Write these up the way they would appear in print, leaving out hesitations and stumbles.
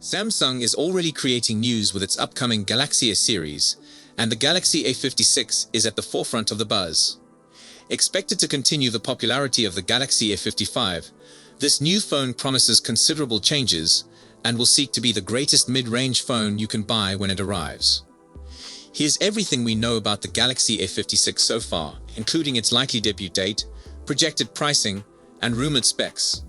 Samsung is already creating news with its upcoming Galaxy A series, and the Galaxy A56 is at the forefront of the buzz. Expected to continue the popularity of the Galaxy A55, this new phone promises considerable changes and will seek to be the greatest mid-range phone you can buy when it arrives. Here's everything we know about the Galaxy A56 so far, including its likely debut date, projected pricing, and rumored specs.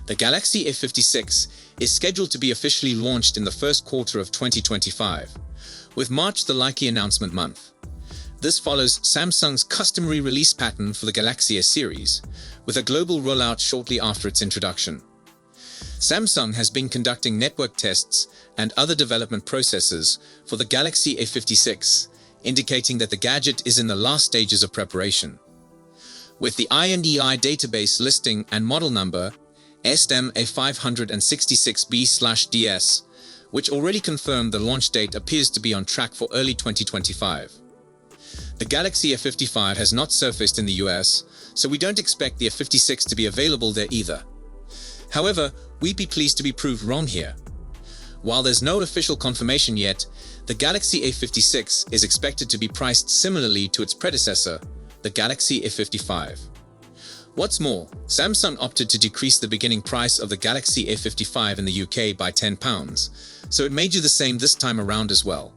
The Galaxy A56 is scheduled to be officially launched in the first quarter of 2025, with March the likely announcement month. This follows Samsung's customary release pattern for the Galaxy A series, with a global rollout shortly after its introduction. Samsung has been conducting network tests and other development processes for the Galaxy A56, indicating that the gadget is in the last stages of preparation. With the INDI database listing and model number Super A56B/DS, which already confirmed the launch date appears to be on track for early 2025. The Galaxy A55 has not surfaced in the US, so we don't expect the A56 to be available there either. However, we'd be pleased to be proved wrong here. While there's no official confirmation yet, the Galaxy A56 is expected to be priced similarly to its predecessor, the Galaxy A55. What's more, Samsung opted to decrease the beginning price of the Galaxy A55 in the UK by £10, so it may do the same this time around as well.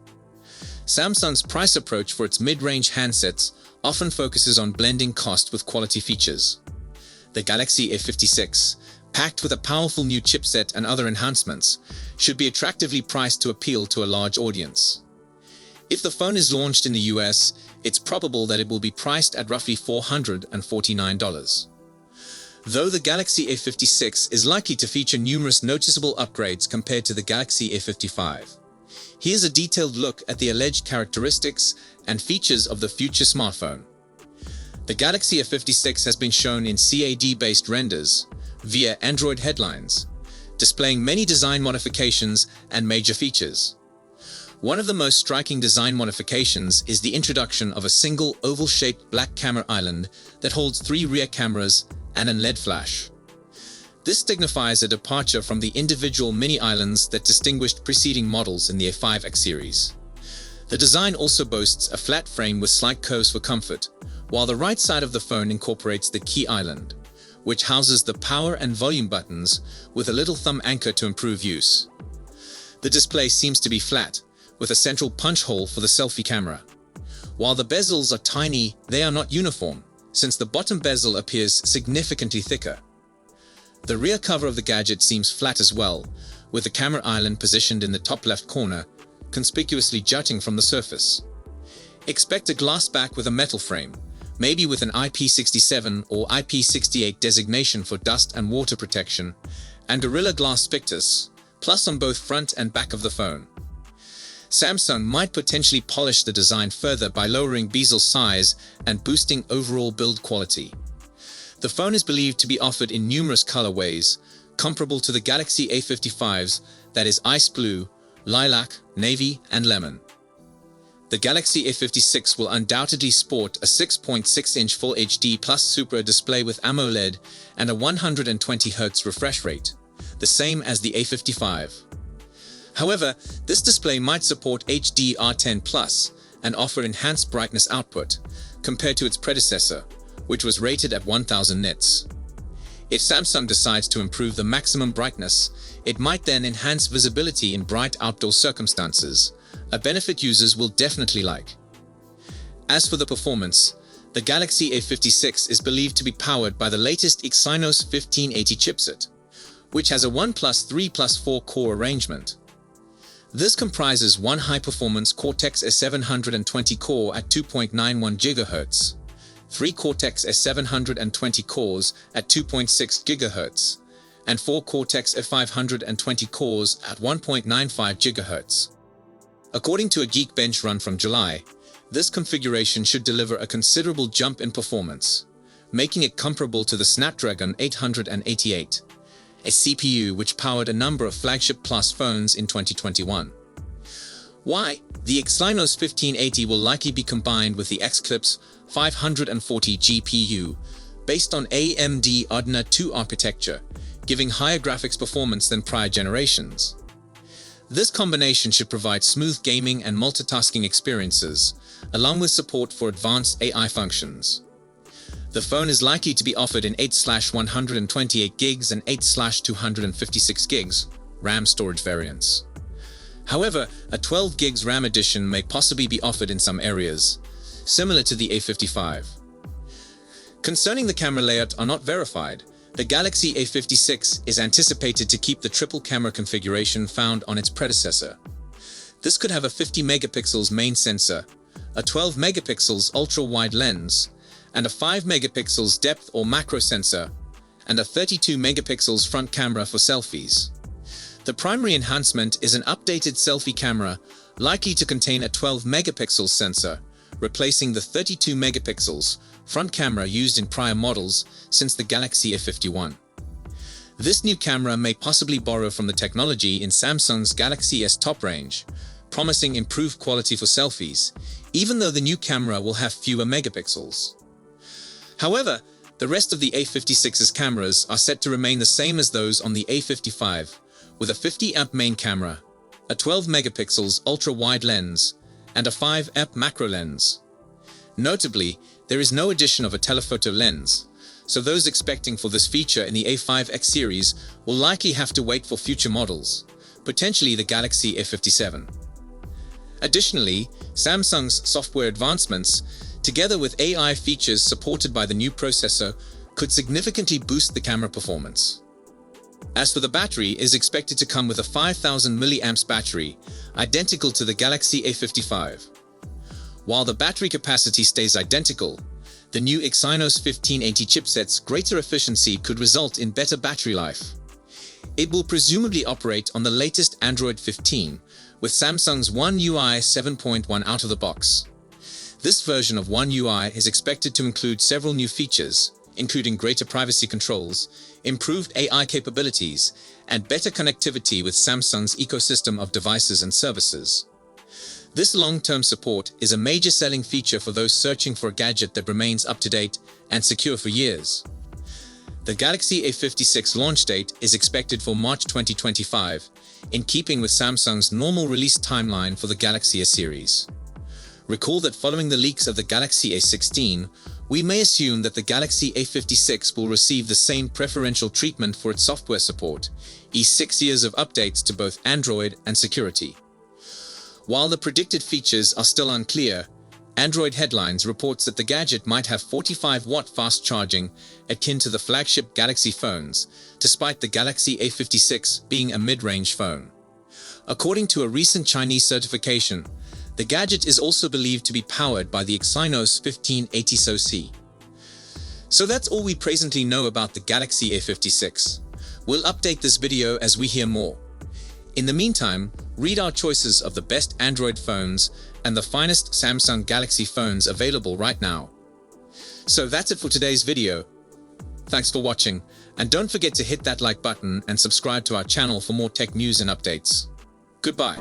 Samsung's price approach for its mid-range handsets often focuses on blending cost with quality features. The Galaxy A56, packed with a powerful new chipset and other enhancements, should be attractively priced to appeal to a large audience. If the phone is launched in the US, it's probable that it will be priced at roughly $449. Though the Galaxy A56 is likely to feature numerous noticeable upgrades compared to the Galaxy A55. Here's a detailed look at the alleged characteristics and features of the future smartphone. The Galaxy A56 has been shown in CAD-based renders via Android headlines, displaying many design modifications and major features. One of the most striking design modifications is the introduction of a single oval-shaped black camera island that holds 3 rear cameras and an LED flash. This signifies a departure from the individual mini islands that distinguished preceding models in the A5X series. The design also boasts a flat frame with slight curves for comfort, while the right side of the phone incorporates the key island, which houses the power and volume buttons with a little thumb anchor to improve use. The display seems to be flat, with a central punch hole for the selfie camera. While the bezels are tiny, they are not uniform, since the bottom bezel appears significantly thicker. The rear cover of the gadget seems flat as well, with the camera island positioned in the top left corner, conspicuously jutting from the surface. Expect a glass back with a metal frame, maybe with an IP67 or IP68 designation for dust and water protection, and Gorilla Glass Pictus, plus on both front and back of the phone. Samsung might potentially polish the design further by lowering bezel size and boosting overall build quality. The phone is believed to be offered in numerous colorways, comparable to the Galaxy A55's, that is ice blue, lilac, navy, and lemon. The Galaxy A56 will undoubtedly sport a 6.6-inch Full HD Plus Super display with AMOLED and a 120Hz refresh rate, the same as the A55. However, this display might support HDR10+ and offer enhanced brightness output, compared to its predecessor, which was rated at 1000 nits. If Samsung decides to improve the maximum brightness, it might then enhance visibility in bright outdoor circumstances, a benefit users will definitely like. As for the performance, the Galaxy A56 is believed to be powered by the latest Exynos 1580 chipset, which has a 1+3+4 core arrangement. This comprises one high-performance Cortex A720 core at 2.91 GHz, 3 Cortex A720 cores at 2.6 GHz, and 4 Cortex A520 cores at 1.95 GHz. According to a Geekbench run from July, this configuration should deliver a considerable jump in performance, making it comparable to the Snapdragon 888, a CPU which powered a number of flagship plus phones in 2021. Why? The Exynos 1580 will likely be combined with the Eclipse 540 GPU, based on AMD Adreno 2 architecture, giving higher graphics performance than prior generations. This combination should provide smooth gaming and multitasking experiences, along with support for advanced AI functions. The phone is likely to be offered in 8/128 gigs and 8/256 gigs RAM storage variants. However, a 12 gigs RAM edition may possibly be offered in some areas, similar to the A55. Concerning the camera layout are not verified. The Galaxy A56 is anticipated to keep the triple camera configuration found on its predecessor. This could have a 50 megapixels main sensor, a 12 megapixels ultra-wide lens, and a 5 megapixels depth or macro sensor, and a 32 megapixels front camera for selfies. The primary enhancement is an updated selfie camera, likely to contain a 12 megapixels sensor, replacing the 32 megapixels front camera used in prior models since the Galaxy A51. This new camera may possibly borrow from the technology in Samsung's Galaxy S top range, promising improved quality for selfies, even though the new camera will have fewer megapixels. However, the rest of the A56's cameras are set to remain the same as those on the A55, with a 50-amp main camera, a 12 megapixels ultra-wide lens, and a 5-amp macro lens. Notably, there is no addition of a telephoto lens, so those expecting for this feature in the A5X series will likely have to wait for future models, potentially the Galaxy A57. Additionally, Samsung's software advancements, together with AI features supported by the new processor, could significantly boost the camera performance. As for the battery, it is expected to come with a 5000 mAh battery, identical to the Galaxy A55. While the battery capacity stays identical, the new Exynos 1580 chipset's greater efficiency could result in better battery life. It will presumably operate on the latest Android 15, with Samsung's One UI 7.1 out of the box. This version of One UI is expected to include several new features, including greater privacy controls, improved AI capabilities, and better connectivity with Samsung's ecosystem of devices and services. This long-term support is a major selling feature for those searching for a gadget that remains up-to-date and secure for years. The Galaxy A56 launch date is expected for March 2025, in keeping with Samsung's normal release timeline for the Galaxy A series. Recall that following the leaks of the Galaxy A16, we may assume that the Galaxy A56 will receive the same preferential treatment for its software support, ease 6 years of updates to both Android and security. While the predicted features are still unclear, Android Headlines reports that the gadget might have 45-watt fast charging akin to the flagship Galaxy phones, despite the Galaxy A56 being a mid-range phone. According to a recent Chinese certification, the gadget is also believed to be powered by the Exynos 1580 SoC. So that's all we presently know about the Galaxy A56. We'll update this video as we hear more. In the meantime, read our choices of the best Android phones and the finest Samsung Galaxy phones available right now. So that's it for today's video. Thanks for watching, and don't forget to hit that like button and subscribe to our channel for more tech news and updates. Goodbye.